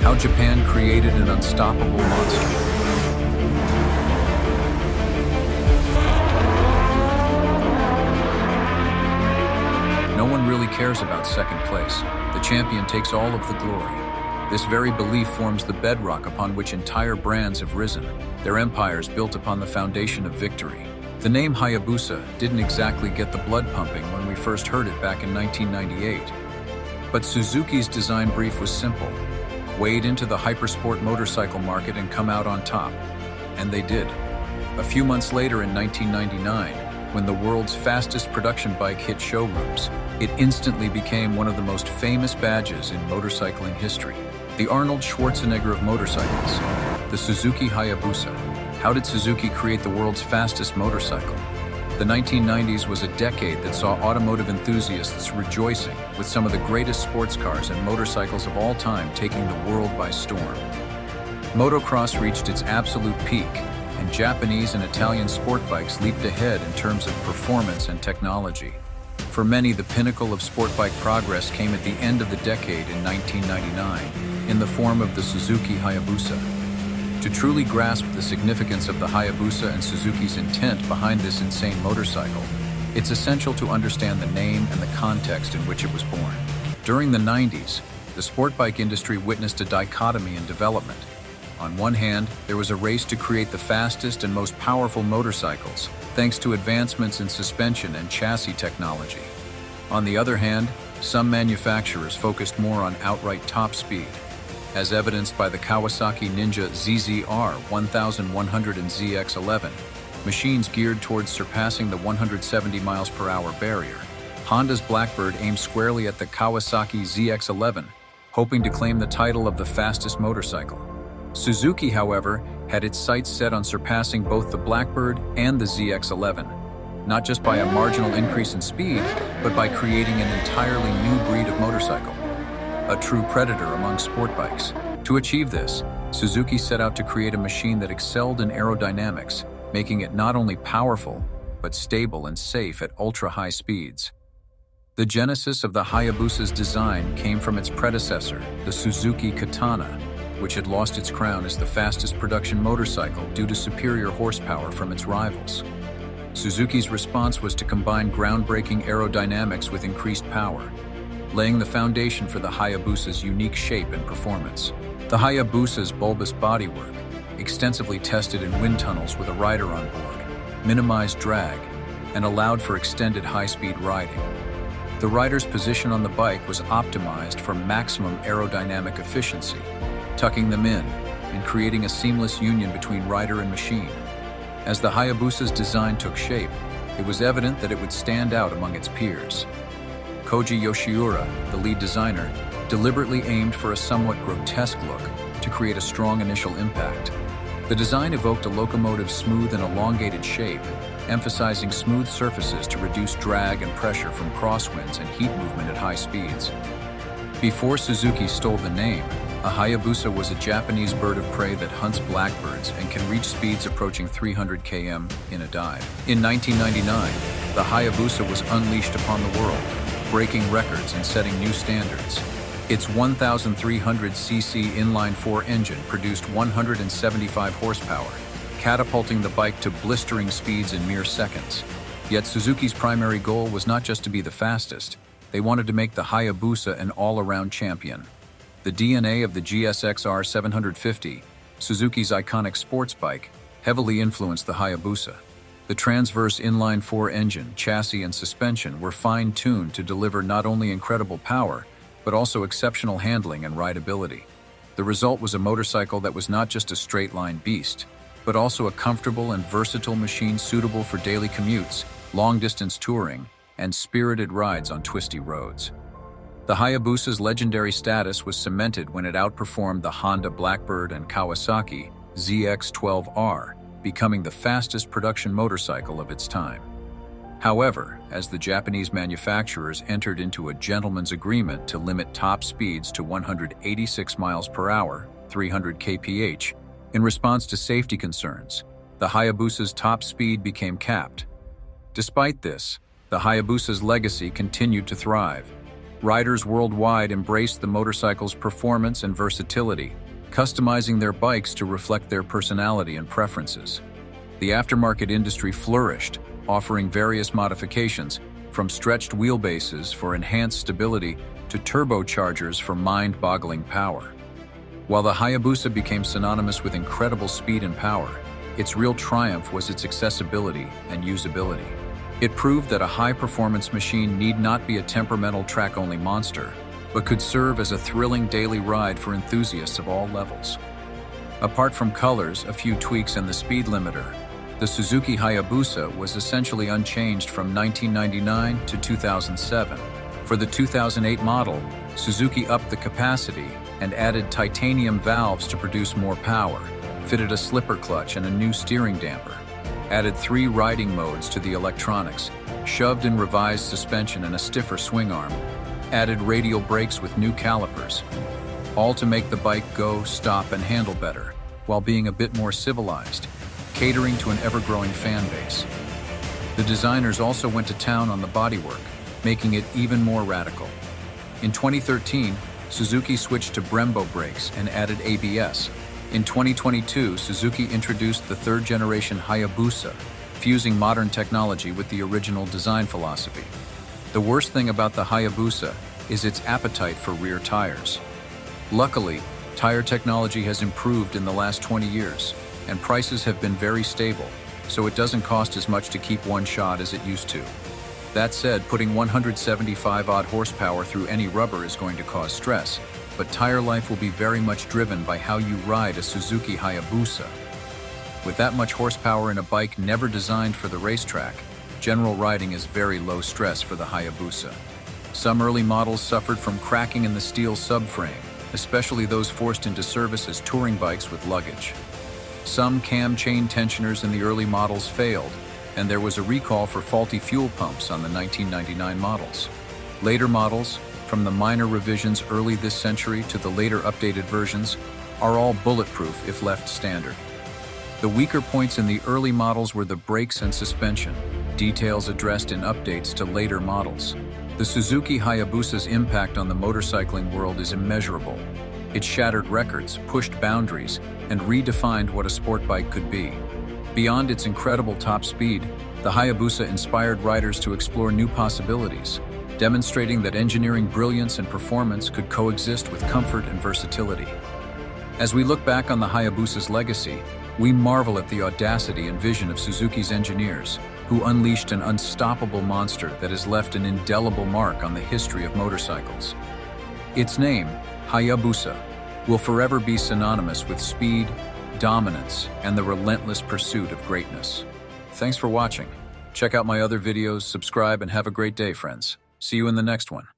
How Japan created an unstoppable monster. No one really cares about second place. The champion takes all of the glory. This very belief forms the bedrock upon which entire brands have risen, their empires built upon the foundation of victory. The name Hayabusa didn't exactly get the blood pumping when we first heard it back in 1998. But Suzuki's design brief was simple: wade into the hypersport motorcycle market and come out on top. And they did. A few months later in 1999, when the world's fastest production bike hit showrooms, it instantly became one of the most famous badges in motorcycling history. The Arnold Schwarzenegger of motorcycles, the Suzuki Hayabusa. How did Suzuki create the world's fastest motorcycle? The 1990s was a decade that saw automotive enthusiasts rejoicing with some of the greatest sports cars and motorcycles of all time taking the world by storm. Motocross reached its absolute peak, and Japanese and Italian sport bikes leaped ahead in terms of performance and technology. For many, the pinnacle of sport bike progress came at the end of the decade in 1999, in the form of the Suzuki Hayabusa. To truly grasp the significance of the Hayabusa and Suzuki's intent behind this insane motorcycle, it's essential to understand the name and the context in which it was born. During the 90s, the sport bike industry witnessed a dichotomy in development. On one hand, there was a race to create the fastest and most powerful motorcycles, thanks to advancements in suspension and chassis technology. On the other hand, some manufacturers focused more on outright top speed, as evidenced by the Kawasaki Ninja ZZ-R 1100 and ZX-11, machines geared towards surpassing the 170 miles per hour barrier. Honda's Blackbird aimed squarely at the Kawasaki ZX-11, hoping to claim the title of the fastest motorcycle. Suzuki, however, had its sights set on surpassing both the Blackbird and the ZX-11, not just by a marginal increase in speed, but by creating an entirely new breed of motorcycle, a true predator among sport bikes. To achieve this, Suzuki set out to create a machine that excelled in aerodynamics, making it not only powerful, but stable and safe at ultra-high speeds. The genesis of the Hayabusa's design came from its predecessor, the Suzuki Katana, which had lost its crown as the fastest production motorcycle due to superior horsepower from its rivals. Suzuki's response was to combine groundbreaking aerodynamics with increased power, laying the foundation for the Hayabusa's unique shape and performance. The Hayabusa's bulbous bodywork, extensively tested in wind tunnels with a rider on board, minimized drag, and allowed for extended high-speed riding. The rider's position on the bike was optimized for maximum aerodynamic efficiency, tucking them in and creating a seamless union between rider and machine. As the Hayabusa's design took shape, it was evident that it would stand out among its peers. Koji Yoshiura, the lead designer, deliberately aimed for a somewhat grotesque look to create a strong initial impact. The design evoked a locomotive's smooth and elongated shape, emphasizing smooth surfaces to reduce drag and pressure from crosswinds and heat movement at high speeds. Before Suzuki stole the name, a Hayabusa was a Japanese bird of prey that hunts blackbirds and can reach speeds approaching 300 km in a dive. In 1999, the Hayabusa was unleashed upon the world, breaking records and setting new standards. Its 1,300cc inline-4 engine produced 175 horsepower, catapulting the bike to blistering speeds in mere seconds. Yet Suzuki's primary goal was not just to be the fastest. They wanted to make the Hayabusa an all-around champion. The DNA of the GSX-R 750, Suzuki's iconic sports bike, heavily influenced the Hayabusa. The transverse inline-4 engine, chassis, and suspension were fine-tuned to deliver not only incredible power, but also exceptional handling and rideability. The result was a motorcycle that was not just a straight-line beast, but also a comfortable and versatile machine suitable for daily commutes, long-distance touring, and spirited rides on twisty roads. The Hayabusa's legendary status was cemented when it outperformed the Honda Blackbird and Kawasaki ZX-12R, becoming the fastest production motorcycle of its time. However, as the Japanese manufacturers entered into a gentleman's agreement to limit top speeds to 186 miles per hour, 300 kph, in response to safety concerns, the Hayabusa's top speed became capped. Despite this, the Hayabusa's legacy continued to thrive. Riders worldwide embraced the motorcycle's performance and versatility, customizing their bikes to reflect their personality and preferences. The aftermarket industry flourished, offering various modifications, from stretched wheelbases for enhanced stability to turbochargers for mind-boggling power. While the Hayabusa became synonymous with incredible speed and power, its real triumph was its accessibility and usability. It proved that a high-performance machine need not be a temperamental track-only monster, but could serve as a thrilling daily ride for enthusiasts of all levels. Apart from colors, a few tweaks, and the speed limiter, the Suzuki Hayabusa was essentially unchanged from 1999 to 2007. For the 2008 model, Suzuki upped the capacity and added titanium valves to produce more power, fitted a slipper clutch and a new steering damper, added 3 riding modes to the electronics, shoved in revised suspension and a stiffer swing arm, added radial brakes with new calipers, all to make the bike go, stop, and handle better, while being a bit more civilized, catering to an ever-growing fan base. The designers also went to town on the bodywork, making it even more radical. In 2013, Suzuki switched to Brembo brakes and added ABS. In 2022, Suzuki introduced the third-generation Hayabusa, fusing modern technology with the original design philosophy. The worst thing about the Hayabusa is its appetite for rear tires. Luckily, tire technology has improved in the last 20 years, and prices have been very stable, so it doesn't cost as much to keep one shod as it used to. That said, putting 175-odd horsepower through any rubber is going to cause stress, but tire life will be very much driven by how you ride a Suzuki Hayabusa. With that much horsepower in a bike never designed for the racetrack, general riding is very low stress for the Hayabusa. Some early models suffered from cracking in the steel subframe, especially those forced into service as touring bikes with luggage. Some cam chain tensioners in the early models failed, and there was a recall for faulty fuel pumps on the 1999 models. Later models, from the minor revisions early this century to the later updated versions, are all bulletproof if left standard. The weaker points in the early models were the brakes and suspension, details addressed in updates to later models. The Suzuki Hayabusa's impact on the motorcycling world is immeasurable. It shattered records, pushed boundaries, and redefined what a sport bike could be. Beyond its incredible top speed, the Hayabusa inspired riders to explore new possibilities, demonstrating that engineering brilliance and performance could coexist with comfort and versatility. As we look back on the Hayabusa's legacy, we marvel at the audacity and vision of Suzuki's engineers, who unleashed an unstoppable monster that has left an indelible mark on the history of motorcycles. Its name, Hayabusa, will forever be synonymous with speed, dominance, and the relentless pursuit of greatness. Thanks for watching. Check out my other videos, subscribe, and have a great day, friends. See you in the next one.